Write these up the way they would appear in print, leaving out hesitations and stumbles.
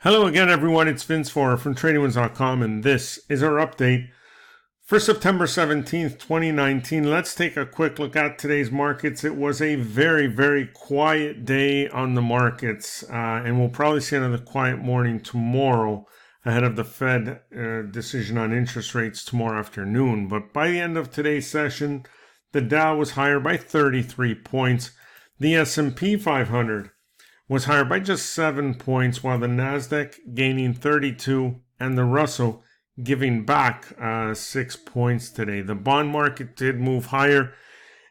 Hello again, everyone. It's Vince from TradingWinds.com, and this is our update for September 17th, 2019. Let's take a quick look at today's markets. It was a very, very quiet day on the markets, and we'll probably see another quiet morning tomorrow ahead of the Fed decision on interest rates tomorrow afternoon. But by the end of today's session, the Dow was higher by 33 points. The S&P 500 was higher by just 7 points, while the NASDAQ gaining 32 and the Russell giving back 6 points today. The bond market did move higher,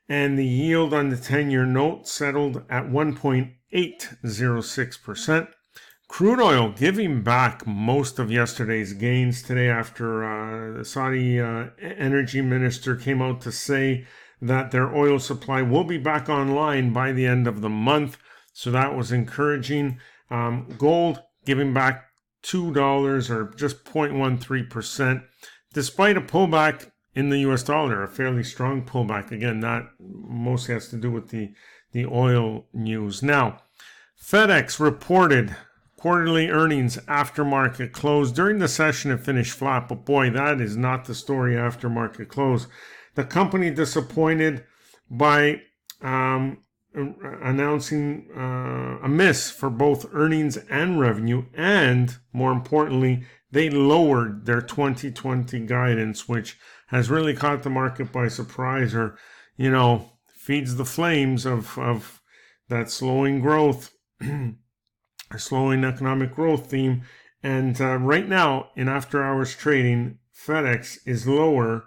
and the yield on the 10-year note settled at 1.806%. Crude oil giving back most of yesterday's gains today after the Saudi energy minister came out to say that their oil supply will be back online by the end of the month. So that was encouraging. Gold giving back $2 or just 0.13%, despite a pullback in the US dollar, a fairly strong pullback. Again, that mostly has to do with the oil news. Now, FedEx reported quarterly earnings after market close. During the session, it finished flat, but boy, that is not the story after market close. The company disappointed by announcing a miss for both earnings and revenue, and more importantly, they lowered their 2020 guidance, which has really caught the market by surprise, or feeds the flames of that slowing growth, slowing economic growth theme. And right now in after hours trading, FedEx is lower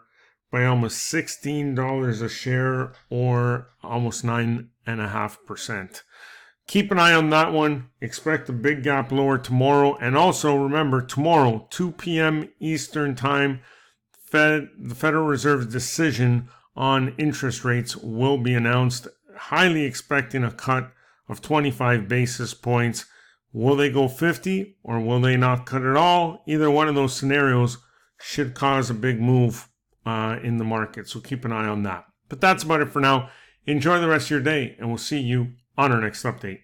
by almost $16 a share, or almost 9.5%. Keep an eye on that one. Expect a big gap lower tomorrow. And also remember, tomorrow, 2 p.m. Eastern Time, the Federal Reserve's decision on interest rates will be announced. Highly expecting a cut of 25 basis points. Will they go 50 or will they not cut at all? Either one of those scenarios should cause a big move in the market, so keep an eye on that. But that's about it for now. Enjoy the rest of your day, and we'll see you on our next update.